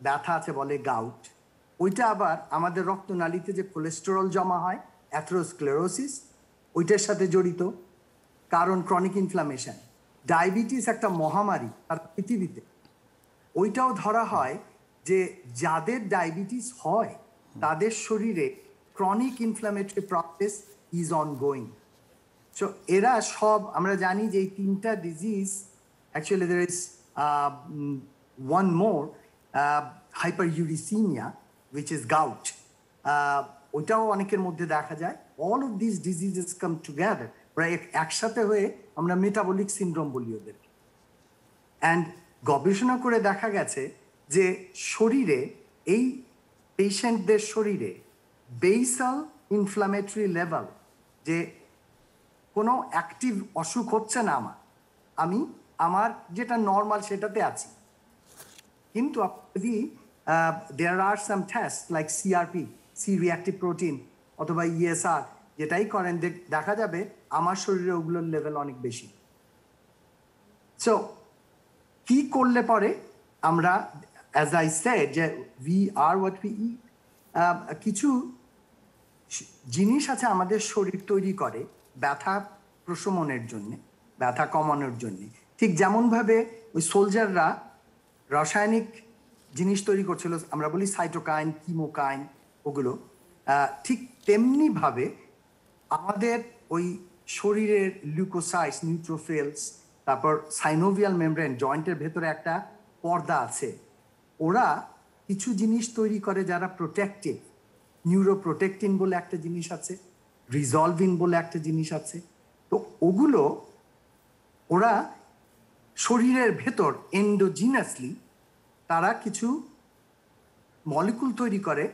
ব্যথা আছে বলে গাউট, ওইটা আবার আমাদের রক্তনালীতে যে কোলেস্টেরল জমা হয়, অ্যাথেরোস্ক্লেরোসিস, ওইটার সাথে জড়িত। কারণ ক্রনিক ইনফ্লামেশন, ডায়াবেটিস একটা মহামারী আর পৃথিবীতে। ওইটাও ধরা হয় যে যাদের ডায়াবেটিস হয় তাদের শরীরে chronic inflammatory process is ongoing. So এরা সব, আমরা জানি যে এই তিনটা disease, actually there is one more, hyperuricemia, which is gout. ওইটাও অনেকের মধ্যে দেখা যায়। All of this diseases come together, প্রায় একসাথে হয়ে আমরা মেটাবলিক সিনড্রোম বলি ওদেরকে। অ্যান্ড গবেষণা করে দেখা গেছে যে শরীরে, এই পেশেন্টদের শরীরে বেসাল ইনফ্লামেটরি লেভেল, যে কোনো অ্যাক্টিভ অসুখ হচ্ছে না আমার যেটা নর্মাল সেটাতে আছি, কিন্তু যদি there are some test like CRP, C reactive protein, অথবা ইএসআর, যেটাই করেন দেখা যাবে আমার শরীরে ওগুলোর লেভেল অনেক বেশি। সো কি করলে পরে আমরা, অ্যাজ আই সেড, যে we are what we eat, কিছু জিনিস আছে আমাদের শরীর তৈরি করে ব্যথা প্রশমনের জন্য, ব্যথা কমানোর জন্য। ঠিক যেমনভাবে ওই সোলজাররা রাসায়নিক জিনিস তৈরি করছিল, আমরা বলি সাইটোকাইন, কিমোকাইন, ওগুলো ঠিক তেমনিভাবে আমাদের ওই শরীরের লিউকোসাইটস, নিউট্রোফিলস, তারপর সাইনোভিয়াল মেমব্রেন, জয়েন্টের ভেতরে একটা পর্দা আছে, ওরা কিছু জিনিস তৈরি করে যারা প্রোটেক্টিভ। নিউরোপ্রোটেক্টিন বলে একটা জিনিস আছে, রিজলভিন বলে একটা জিনিস আছে। তো ওগুলো ওরা শরীরের ভেতর এন্ডোজিনাসলি তারা কিছু মলিকুল তৈরি করে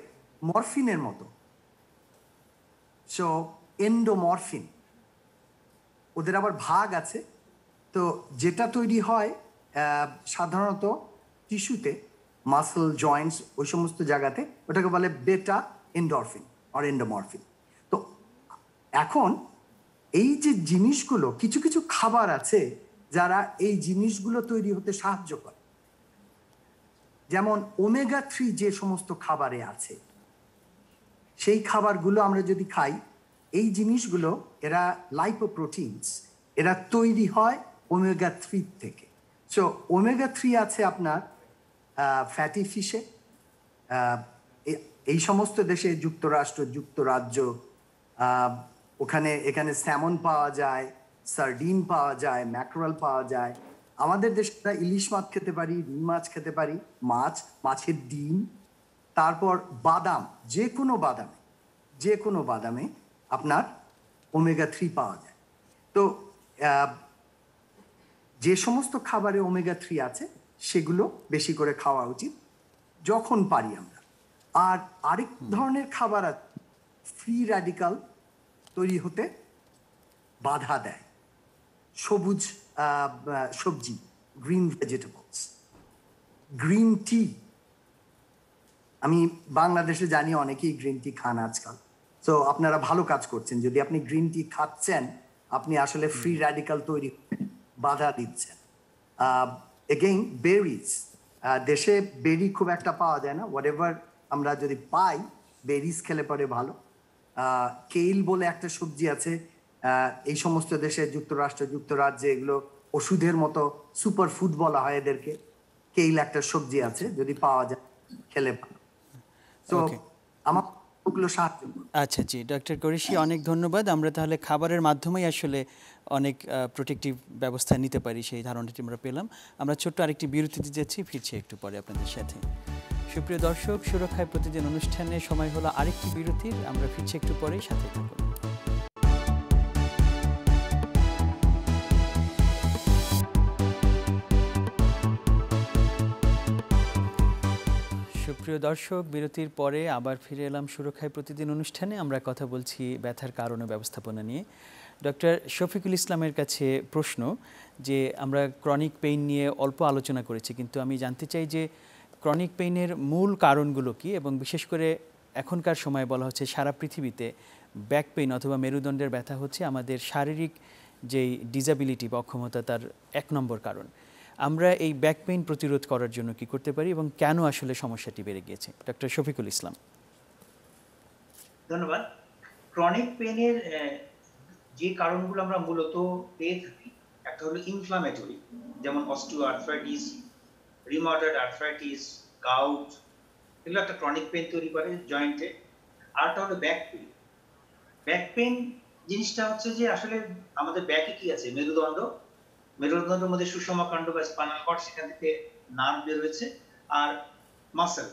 মরফিনের মতো। সো এন্ডোমরফিন, ওদের আবার ভাগ আছে। তো যেটা তৈরি হয় সাধারণত টিস্যুতে, মাসল, জয়েন্টস, ওই সমস্ত জায়গাতে, ওটাকে বলে বেটা এন্ডরফিন আর এন্ডোমরফিন। তো এখন এই যে জিনিসগুলো, কিছু কিছু খাবার আছে যারা এই জিনিসগুলো তৈরি হতে সাহায্য করে। যেমন ওমেগা 3 যে সমস্ত খাবারে আছে, সেই খাবারগুলো আমরা যদি খাই, এই জিনিসগুলো, এরা লাইপোপ্রোটিনস, এরা তৈরি হয় ওমেগা 3 থেকে। সো ওমেগা 3 আছে আপনার ফ্যাটি ফিশে, এই সমস্ত দেশে, যুক্তরাষ্ট্র, যুক্তরাজ্য, এখানে স্যামন পাওয়া যায়, সার্ডিন পাওয়া যায়, ম্যাকরেল পাওয়া যায়। আমাদের দেশে ইলিশ মাছ খেতে পারি, রুই মাছ খেতে পারি, মাছের ডিম, তারপর বাদাম, যে কোনো বাদামে আপনার ওমেগা 3 পাওয়া যায়। তো যে সমস্ত খাবারে ওমেগা 3 আছে সেগুলো বেশি করে খাওয়া উচিত যখন পারি আমরা। আর আরেক ধরনের খাবার আছে, ফ্রি র্যাডিক্যাল তৈরি হতে বাধা দেয়, সবুজ সবজি, গ্রিন ভেজিটেবলস, গ্রিন টি। আমি বাংলাদেশে জানি অনেকেই গ্রিন টি খান আজকাল। তো আপনারা ভালো কাজ করছেন, যদি আপনি গ্রিন টি খাচ্ছেন, আপনি আসলে ফ্রি র্যাডিক্যাল তৈরি বাধা দিচ্ছেন। এগেইন বেরিজ, দেশে বেরি খুব একটা পাওয়া যায় না, হোয়াটএভার আমরা যদি পাই, বেরিজ খেলে পরে ভালো। কেইল বলে একটা সবজি আছে, এই সমস্ত দেশে, যুক্তরাষ্ট্র, যুক্তরাজ্যে এগুলো ওষুধের মতো সুপার ফুড বলা হয় এদেরকে। কেইল একটা সবজি আছে, যদি পাওয়া যায় খেলে ভালো। তো আমার ওগুলো সাহায্য। আচ্ছা জি, ডক্টর কোরেশি, অনেক ধন্যবাদ। আমরা তাহলে খাবারের মাধ্যমেই আসলে অনেক প্রোটেক্টিভ ব্যবস্থা নিতে পারি, সেই ধারণাটি আমরা পেলাম। আমরা ছোট্ট আরেকটি বিরতিতে যাচ্ছি, ফিরছি একটু পরে আপনাদের সাথে। সুপ্রিয় দর্শক, সুরক্ষায় প্রতিদিন অনুষ্ঠানে সময় হলো আরেকটি বিরতির। আমরা ফিরছি একটু পরেই, সাথে থাকুন। সুপ্রিয় দর্শক, বিরতির পরে আবার ফিরে এলাম সুরক্ষায় প্রতিদিন অনুষ্ঠানে। আমরা কথা বলছি ব্যথার কারণ ও ব্যবস্থাপনা নিয়ে। ডক্টর শফিকুল ইসলামের কাছে প্রশ্ন, যে আমরা ক্রনিক পেইন নিয়ে অল্প আলোচনা করেছি, কিন্তু আমি জানতে চাই যে ক্রনিক পেইনের মূল কারণগুলো কি, এবং বিশেষ করে এখনকার সময় বলা হচ্ছে সারা পৃথিবীতে ব্যাক পেইন অথবা মেরুদণ্ডের ব্যথা হচ্ছে আমাদের শারীরিক যেই ডিসএবিলিটি বা অক্ষমতা, তার 1 নম্বর কারণ। আমরা এই ব্যাক পেইন প্রতিরোধ করার জন্য কি করতে পারি এবং কেন আসলে সমস্যাটি বেড়ে গিয়েছে? ডক্টর শফিকুল ইসলাম। ধন্যবাদ। ক্রনিক পেইনের যে কারণগুলো আমরা মূলত পেয়ে থাকি, একটা হলো ইনফ্লামেটরি, যেমন অস্টিওআর্থ্রাইটিস, রিউমাটয়েড আর্থ্রাইটিস, গাউট, এগুলো একটা ক্রনিক পেইন তৈরি করে জয়েন্টে। আরটা হলো ব্যাক পেইন। ব্যাক পেইন জিনিসটা হচ্ছে যে আসলে আমাদের ব্যাকে কি আছে? মেরুদণ্ড, মেরুদণ্ডের মধ্যে সুষমাকাণ্ড বা স্পাইনাল কর্ড, সেখান থেকে নার্ভ বের হয়েছে, আর মাসেল,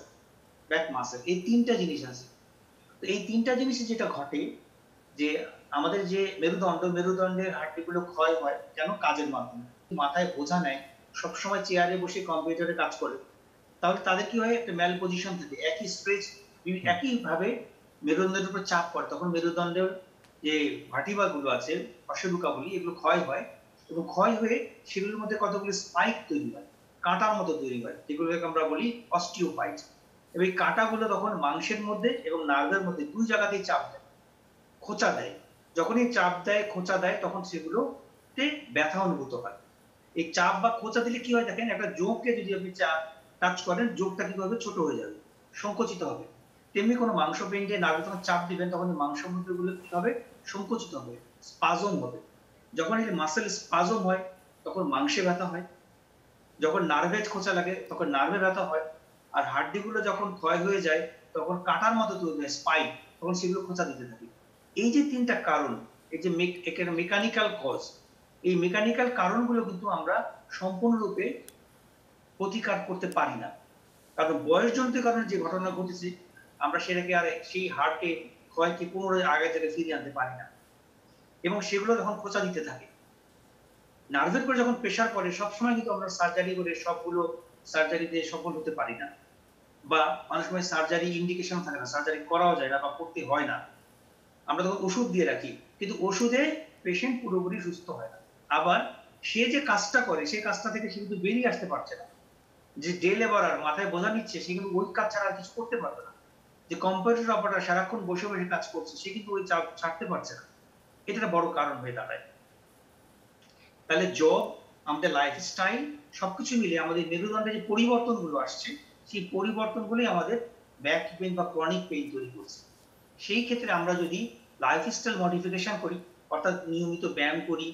ব্যাক মাসেল, এই তিনটা জিনিস আছে। তো এই তিনটা জিনিসে যেটা ঘটে যে আমাদের যে মেরুদণ্ডের হাড্ডিগুলো ক্ষয় হয় কেন? কাজের মাধ্যমে। মাথায় বোঝা নেয়, সবসময় চেয়ারে বসে কম্পিউটারে কাজ করে, তাহলে তাদের কি হয়? একটা ম্যাল পজিশন থাকে, একই স্ট্রেচ, একইভাবে মেরুদণ্ডের উপর চাপ পড়ে, তখন মেরুদণ্ডের যে ভার্টিব্রাগুলো আছে, অশ্বরুকা বলি, এগুলো ক্ষয় হয়, এবং ক্ষয় হয়ে সেগুলোর মধ্যে কতগুলো স্পাইক তৈরি হয়, কাঁটার মতো তৈরি হয়, যেগুলোকে আমরা বলি অস্টিওফাইট। এবং এই কাঁটাগুলো তখন মাংসের মধ্যে এবং নার্ভের মধ্যে দুই জায়গাতেই চাপ দেয়, খোঁচা দেয়। যখনই চাপ দেয়, খোঁচা দেয়, তখন সেগুলোতে ব্যথা অনুভূত হয়। এই চাপ বা খোঁচা দিলে কি হয় দেখেন, একটা যোগকে যদি আপনি টাচ করেন, যোগটা কি হবে? ছোট হয়ে যাবে, সংকুচিত হবে। তেমনি কোনো মাংসপিণ্ডে নার্ভে যখন চাপ দিবেন, তখন মাংসপিণ্ডগুলো কি হবে? সংকুচিত হবে, স্পাজম হবে। যখন এই মাসেল স্পাজম হয়, তখন মাংসে ব্যথা হয়। যখন নার্ভে খোঁচা লাগে, তখন নার্ভে ব্যথা হয়। আর হাড্ডিগুলো যখন ক্ষয় হয়ে যায়, তখন কাঁটার মতো তৈরি হয়, স্পাইক, তখন সেগুলো খোঁচা দিতে থাকে। এই যে তিনটা কারণ, এই যে মেকানিক্যাল কজ, এই মেকানিক্যাল কারণগুলো কিন্তু আমরা সম্পূর্ণরূপে প্রতিকার করতে পারি না। কারণ বয়সজনিত কারণে যে ঘটনা ঘটেছে, আমরা সেটাকে আর সেই হার্টে ক্ষয়কে পুনরায় আগের জায়গায় ফিরিয়ে আনতে পারি না, এবং সেগুলো যখন খোঁচা দিতে থাকে, নার্ভের উপরে যখন প্রেশার পড়ে, সবসময় কিন্তু আমরা সার্জারি করে সবগুলো সার্জারিতে সফল হতে পারি না, বা অনেক সময় সার্জারি ইন্ডিকেশন থাকে না, সার্জারি করাও যায় না বা করতে হয় না। আমরা তখন ওষুধ দিয়ে রাখি, কিন্তু ওষুধে পেশেন্ট পুরোপুরি সুস্থ হয় না। আবার সে যে কাজটা করে, সেই কাজটা থেকে সে কিন্তু বেরিয়ে আসতে পারছে না। যে ডে লেবারার মাথায় বোঝা নিচ্ছে, সে কিন্তু ওই কাজ ছাড়া আর কিছু করতে পারবে না। যে কম্পিউটার অপারেটর সারাক্ষণ বসে বসে কাজ করছে, সে কিন্তু ওই চাপ ছাড়তে পারছে না। এটা একটা বড় কারণ হয়ে দাঁড়ায়। তাহলে জব, আমাদের লাইফস্টাইল, সবকিছু মিলে আমাদের মেরুদণ্ডে যে পরিবর্তনগুলো আসছে, সেই পরিবর্তনগুলোই আমাদের ব্যাক পেইন বা ক্রনিক পেইন তৈরি করছে। সেই ক্ষেত্রে আমরা যদি লাইফস্টাইল মডিফিকেশন করি, অর্থাৎ নিয়মিত ব্যায়াম করি,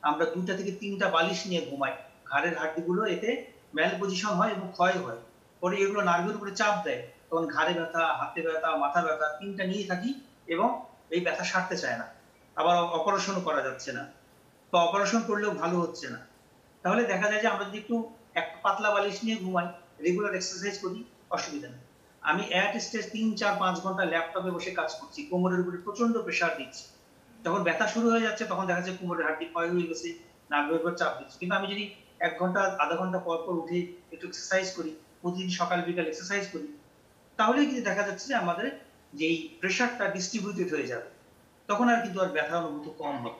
আমরা 2টা থেকে 3টা বালিশ নিয়ে ঘুমাই, ঘাড়ের হাড্ডিগুলো এতে ম্যাল পজিশন হয় এবং ক্ষয় হয়, পরে এগুলো নার্ভের উপরে চাপ দেয়, তখন ঘাড়ে ব্যথা, হাতে ব্যথা, মাথা ব্যথা, 3টা নিয়ে থাকি, এবং এই ব্যথা সারতে চায় না। আবার অপারেশনও করা যাচ্ছে না, বা অপারেশন করলেও ভালো হচ্ছে না। তাহলে দেখা যায় যে আমরা যদি একটু একটা পাতলা বালিশ নিয়ে ঘুমাই, রেগুলার এক্সারসাইজ করি, অসুবিধা নেই। আমি অ্যাট স্টেজ 3-4-5 ঘন্টা ল্যাপটপে বসে কাজ করছি, কোমরের উপরে প্রচন্ড প্রেসার দিচ্ছি, যখন ব্যথা শুরু হয়ে যাচ্ছে, তখন দেখা যাচ্ছে কোমরের হাড্ডি ক্ষয় হয়ে গেছে, নার্ভের উপর চাপ দিচ্ছে। কিন্তু আমি যদি 1 ঘন্টা আধা ঘন্টা পর পর উঠে একটু এক্সারসাইজ করি, প্রতিদিন সকাল বিকাল এক্সারসাইজ করি, তাহলেই কিন্তু দেখা যাচ্ছে যে আমাদের যেই প্রেসারটা ডিস্ট্রিবিউটেড হয়ে যাবে, তখন আর কিন্তু আর ব্যথার অনুভূতি কম হবে।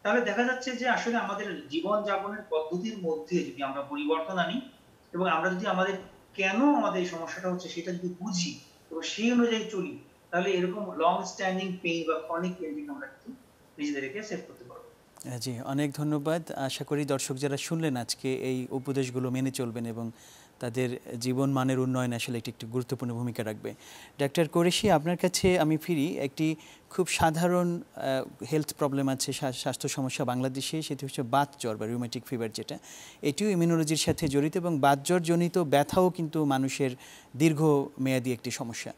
তাহলে দেখা যাচ্ছে যে আসলে আমাদের জীবন যাপনের পদ্ধতির মধ্যে যদি আমরা পরিবর্তন আনি, এবং আমরা যদি আমাদের কেন আমাদের এই সমস্যাটা হচ্ছে সেটা যদি বুঝি এবং সেই অনুযায়ী চলি, তাহলে এরকম লং স্ট্যান্ডিং পেইন বা ক্রনিক পেইন থেকে আমরা কিন্তু নিজেদেরকে সেভ করতে পারবো। জি, অনেক ধন্যবাদ। আশা করি দর্শক যারা শুনলেন আজকে এই উপদেশগুলো মেনে চলবেন এবং তাদের জীবন মানের উন্নয়নে আসলে একটি গুরুত্বপূর্ণ ভূমিকা রাখবে। ডাক্তার কোরেশি, আপনার কাছে আমি ফিরি। একটি খুব সাধারণ হেলথ প্রবলেম আছে, স্বাস্থ্য সমস্যা বাংলাদেশে, সেটি হচ্ছে বাতজ্বর বা রিউমেটিক ফিভার, যেটা এটিও ইমিউনোলজির সাথে জড়িত, এবং বাতজ্বর জনিত ব্যথাও কিন্তু মানুষের দীর্ঘমেয়াদী একটি সমস্যা।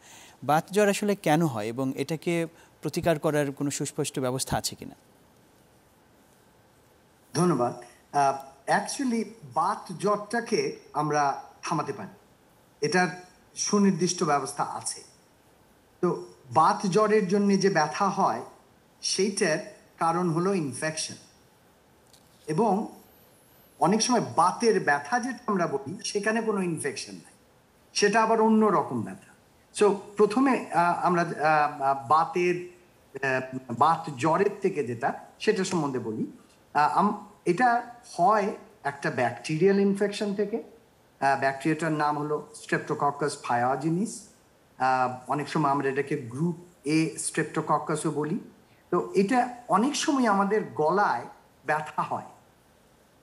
বাতজ্বর আসলে কেন হয় এবং এটাকে প্রতিকার করার কোনো সুস্পষ্ট ব্যবস্থা আছে কিনা? ধন্যবাদ। অ্যাকচুয়ালি বাত জ্বরটাকে আমরা থামাতে পারি, এটার সুনির্দিষ্ট ব্যবস্থা আছে। তো বাত জ্বরের জন্য যে ব্যথা হয়, সেইটার কারণ হলো ইনফেকশন, এবং অনেক সময় বাতের ব্যথা যেটা আমরা বলি, সেখানে কোনো ইনফেকশন নাই, সেটা আবার অন্য রকম ব্যথা। সো প্রথমে আমরা বাত জ্বরের থেকে যেটা, সেটা সম্বন্ধে বলি। এটা হয় একটা ব্যাকটেরিয়াল ইনফেকশন থেকে। ব্যাকটেরিয়াটার নাম হলো স্ট্রেপ্টোকক্কাস পায়োজেনিস। অনেক সময় আমরা এটাকে গ্রুপ এ স্ট্রেপ্টোকক্কাসও বলি। তো এটা অনেক সময় আমাদের গলায় ব্যথা হয়,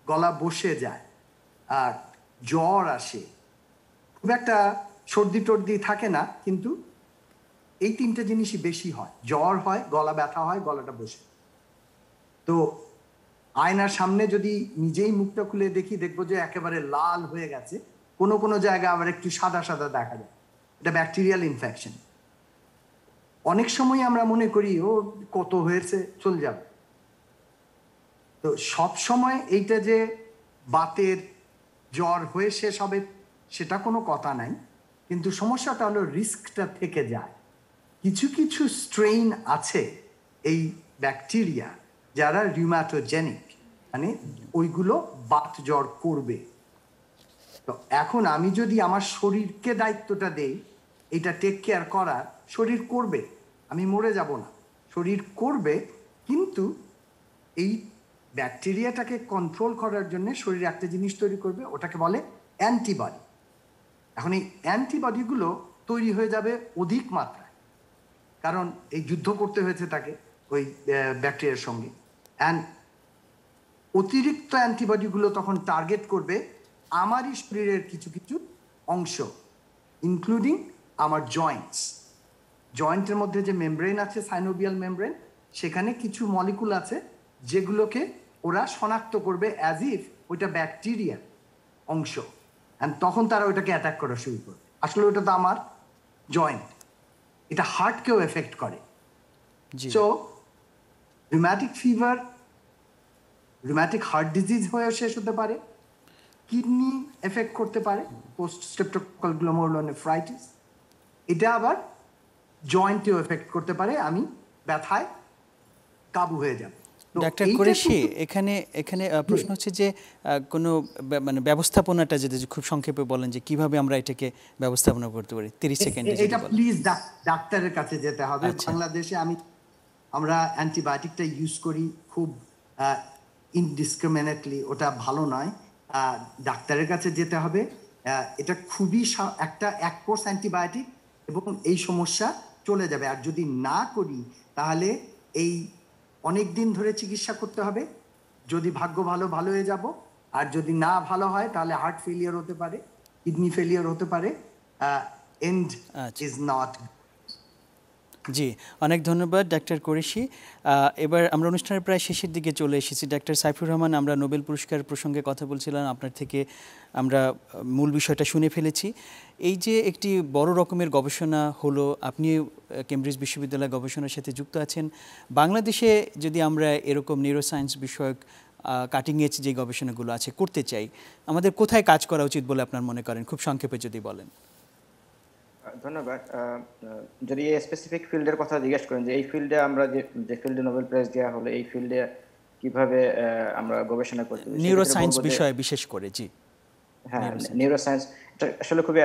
গলা বসে যায়, জ্বর আসে, খুব একটা সর্দি টর্দি থাকে না, কিন্তু এই তিনটে জিনিসই বেশি হয়। জ্বর হয়, গলা ব্যথা হয়, গলাটা বসে। তো আয়নার সামনে যদি নিজেই মুখটা খুলে দেখি, দেখবো যে একেবারে লাল হয়ে গেছে, কোনো কোনো জায়গায় আবার একটু সাদা সাদা দেখা যায়। এটা ব্যাকটেরিয়াল ইনফেকশন। অনেক সময় আমরা মনে করি ও কত হয়েছে, চলে যাবে। তো সব সময় এইটা যে বাতের জ্বর হয়ে শেষ হবে সেটা কোনো কথা নাই, কিন্তু সমস্যাটা হলো রিস্কটা থেকে যায়। কিছু কিছু স্ট্রেইন আছে এই ব্যাকটেরিয়া যারা রিউম্যাটোজেনিক, মানে ওইগুলো বাত জ্বর করবে। তো এখন আমি যদি আমার শরীরকে দায়িত্বটা দেই এটা টেক কেয়ার করার, শরীর করবে, আমি মরে যাব না, শরীর করবে। কিন্তু এই ব্যাকটেরিয়াটাকে কন্ট্রোল করার জন্য শরীর একটা জিনিস তৈরি করবে, ওটাকে বলে অ্যান্টিবডি। এখন এই অ্যান্টিবডিগুলো তৈরি হয়ে যাবে অধিক মাত্রায়, কারণ এই যুদ্ধ করতে হয়েছে তাকে ওই ব্যাকটেরিয়ার সঙ্গে। অ্যান্ড অতিরিক্ত অ্যান্টিবডিগুলো তখন টার্গেট করবে আমারই শরীরের কিছু কিছু অংশ, ইনক্লুডিং আমার জয়েন্টস। জয়েন্টের মধ্যে যে মেমব্রেন আছে, সাইনোভিয়াল মেমব্রেন, সেখানে কিছু মলিকুল আছে যেগুলোকে ওরা শনাক্ত করবে অ্যাজ ইফ ওইটা ব্যাকটেরিয়ার অংশ, অ্যান্ড তখন তারা ওইটাকে অ্যাটাক করা শুরু করবে। আসলে ওটা তো আমার জয়েন্ট, এটা হার্টকেও এফেক্ট করে। So rheumatic fever, rheumatic heart disease হয়ে শেষ হতে পারে, কিডনি এফেক্ট করতে পারে, পোস্ট স্ট্রেপ্টোকক্কাল গ্লোমেরুলোনেফ্রাইটিস। এটা আবার জয়েন্টেও এফেক্ট করতে পারে, আমি ব্যথায় কাবু হয়ে যাব। ডাক্তার কুরেশি, এখানে প্রশ্ন হচ্ছে যে কোনো মানে ব্যবস্থাপনাটা যদি খুব সংক্ষেপে বলেন যে কিভাবে আমরা এটাকে ব্যবস্থাপনা করতে পারি 30 সেকেন্ডে। এটা প্লিজ ডাক্তারের কাছে যেতে হবে। বাংলাদেশে আমরা অ্যান্টিবায়োটিকটা ইউজ করি খুব ইনডিসক্রিমিনেটলি, ওটা ভালো নয়। ডাক্তারের কাছে যেতে হবে। এটা খুবই এক কোর্স অ্যান্টিবায়োটিক এবং এই সমস্যা চলে যাবে। আর যদি না করি তাহলে এই অনেক দিন ধরে চিকিৎসা করতে হবে। যদি ভাগ্য ভালো হয়ে যাব, আর যদি না ভালো হয় তাহলে হার্ট ফেলিয়ার হতে পারে, কিডনি ফেলিয়ার হতে পারে। And is not. জি, অনেক ধন্যবাদ ডাক্তার কুরেশি। এবার আমরা অনুষ্ঠানের প্রায় শেষের দিকে চলে এসেছি। ডাক্তার সাইফুর রহমান, আমরা নোবেল পুরস্কার প্রসঙ্গে কথা বলছিলাম, আপনার থেকে আমরা মূল বিষয়টা শুনে ফেলেছি। এই যে একটি বড় রকমের গবেষণা হলো, আপনি কেমব্রিজ বিশ্ববিদ্যালয় গবেষণার সাথে যুক্ত আছেন। বাংলাদেশে যদি আমরা এরকম নিউরোসায়েন্স বিষয়ক কাটিং এজ যে গবেষণাগুলো আছে করতে চাই, আমাদের কোথায় কাজ করা উচিত বলে আপনার মনে করেন, খুব সংক্ষেপে যদি বলেন। ধন্যবাদ। যদি এই স্পেসিফিক ফিল্ডের কথা জিজ্ঞেস করেন যে এই ফিল্ডে আমরা যে ফিল্ডে নোবেল প্রাইজ দেওয়া হলো, এই ফিল্ডে কিভাবে আমরা গবেষণা করতে পারি, নিউরোসায়েন্স বিষয়ে বিশেষ করে। জি হ্যাঁ, নিউরোসায়েন্স এটা আসলে খুবই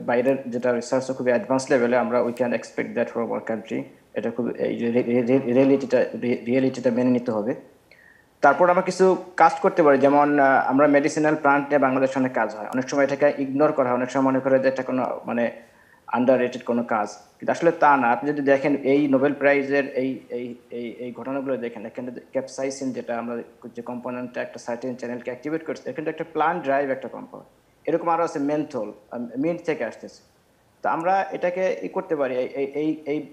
বাইরের যেটা রিসার্চ খুবই অ্যাডভান্স লেভেলে। আমরা we can expect that from our country. এটা খুব রিয়েলিটিটা মেনে নিতে হবে। তারপর আমরা কিছু কাজ করতে পারি, যেমন আমরা মেডিসিনাল প্লান্ট নিয়ে বাংলাদেশে অনেক কাজ হয়, অনেক সময় এটাকে ইগনোর করা হয়, অনেক সময় মনে করে যে এটা কোনো মানে আন্ডাররেটেড কোনো কাজ, কিন্তু আসলে তা না। আপনি যদি দেখেন এই নোবেল প্রাইজের এই ঘটনাগুলো দেখেন, এখানে ক্যাপসাইসিন যেটা আমরা যে কম্পোনেন্টটা একটা সার্টেন চ্যানেলকে অ্যাক্টিভেট করছে, এখানে একটা প্লান্ট ড্রাইভ একটা কম্পাউন্ড, এরকম আরও আছে মেন্থল, মিন্ট থেকে আসতেছে। তো আমরা এটাকে করতে পারি,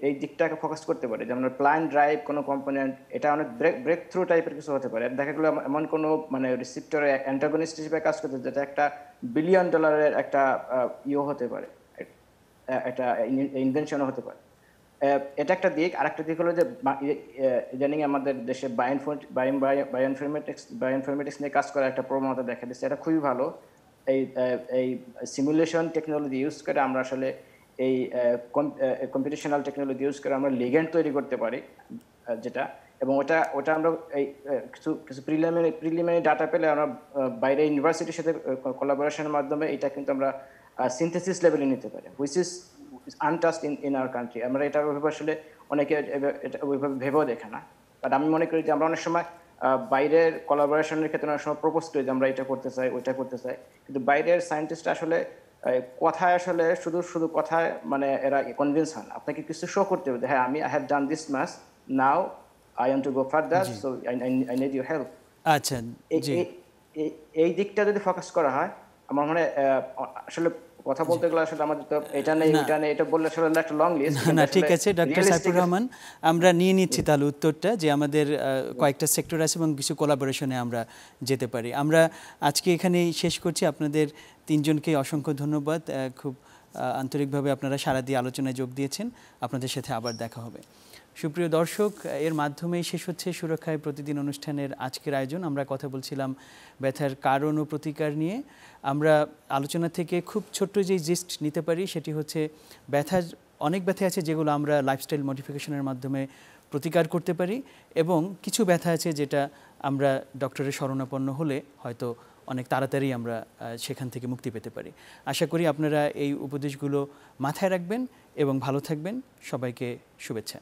এই দিকটাকে ফোকাস করতে পারি, যেমন প্লান্ট ড্রাইভ কোনো কম্পোনেন্ট, এটা অনেক ব্রেক থ্রু টাইপের কিছু হতে পারে। দেখা গেলো এমন কোনো মানে রিসিপ্টর অ্যান্টাগনিস্ট হিসেবে কাজ করতে, যেটা একটা $1 বিলিয়ন একটা হতে পারে, একটা ইনভেনশনও হতে পারে। এটা একটা দিক। আরেকটা দিক হলো যে ইদানিং আমাদের দেশে বায়োইনফরমেটিক্স নিয়ে কাজ করার একটা প্রবণতা দেখা দিচ্ছে, এটা খুবই ভালো। এই সিমুলেশন টেকনোলজি ইউজ করে আমরা আসলে এই কম্পিউটেশনাল টেকনোলজি ইউজ করে আমরা লিগ্যান্ড তৈরি করতে পারি, যেটা এবং ওটা আমরা এই কিছু প্রিলিমিনারি ডাটা পেলে আমরা বাইরে ইউনিভার্সিটির সাথে কোলাবোরেশনের মাধ্যমে এটা কিন্তু আমরা সিনথেসিস লেভেলে নিতে পারি, which is untouched in our country. আমরা এটা ওইভাবে আসলে অনেকে ওইভাবে ভেবেও দেখে না। বাট আমি মনে করি যে আমরা অনেক সময় বাইরের কোলাবোরেশনের ক্ষেত্রে অনেক সময় প্রপোজ করি যে আমরা এটা করতে চাই, ওইটা করতে চাই, কিন্তু বাইরের সায়েন্টিস্টরা আসলে কথায় আসলে শুধু কথায় মানে এরা কনভিন্স হয় না। আপনাকে কিছু শো করতে হবে, হ্যাঁ আমি আই হ্যাভ ডান দিস মাস, now I want to go further, so I need your help. আচ্ছা, এই দিকটা যদি ফোকাস করা হয় আমার মনে হয় আসলে কথা বলতে গেলে আসলে আমাদের তো এটা নেই ওটা নেই এটা বললে আসলে একটা লং লিস্ট। না ঠিক আছে ডক্টর সাইফুর রহমান, আমরা নিয়ে নিচ্ছি তাহলে উত্তরটা যে আমাদের কয়েকটা সেক্টর আছে এবং কিছু কোলাবোরেশনে আমরা যেতে পারি। আমরা আজকে এখানেই শেষ করছি। আপনাদের তিনজনকে অসংখ্য ধন্যবাদ, খুব আন্তরিকভাবে আপনারা সারা দিয়ে আলোচনায় যোগ দিয়েছেন। আপনাদের সাথে আবার দেখা হবে। সুপ্রিয় দর্শক, এর মাধ্যমেই শেষ হচ্ছে সুরক্ষায় প্রতিদিন অনুষ্ঠানের আজকের আয়োজন। আমরা কথা বলছিলাম ব্যথার কারণ ও প্রতিকার নিয়ে। আমরা আলোচনা থেকে খুব ছোট্ট যে জিস্ট নিতে পারি সেটি হচ্ছে ব্যথার অনেক ব্যথা আছে যেগুলো আমরা লাইফস্টাইল মডিফিকেশনের মাধ্যমে প্রতিকার করতে পারি, এবং কিছু ব্যথা আছে যেটা আমরা ডক্টরের শরণাপন্ন হলে হয়তো অনেক তাড়াতাড়ি আমরা সেখান থেকে মুক্তি পেতে পারি। আশা করি আপনারা এই উপদেশগুলো মাথায় রাখবেন এবং ভালো থাকবেন। সবাইকে শুভেচ্ছা।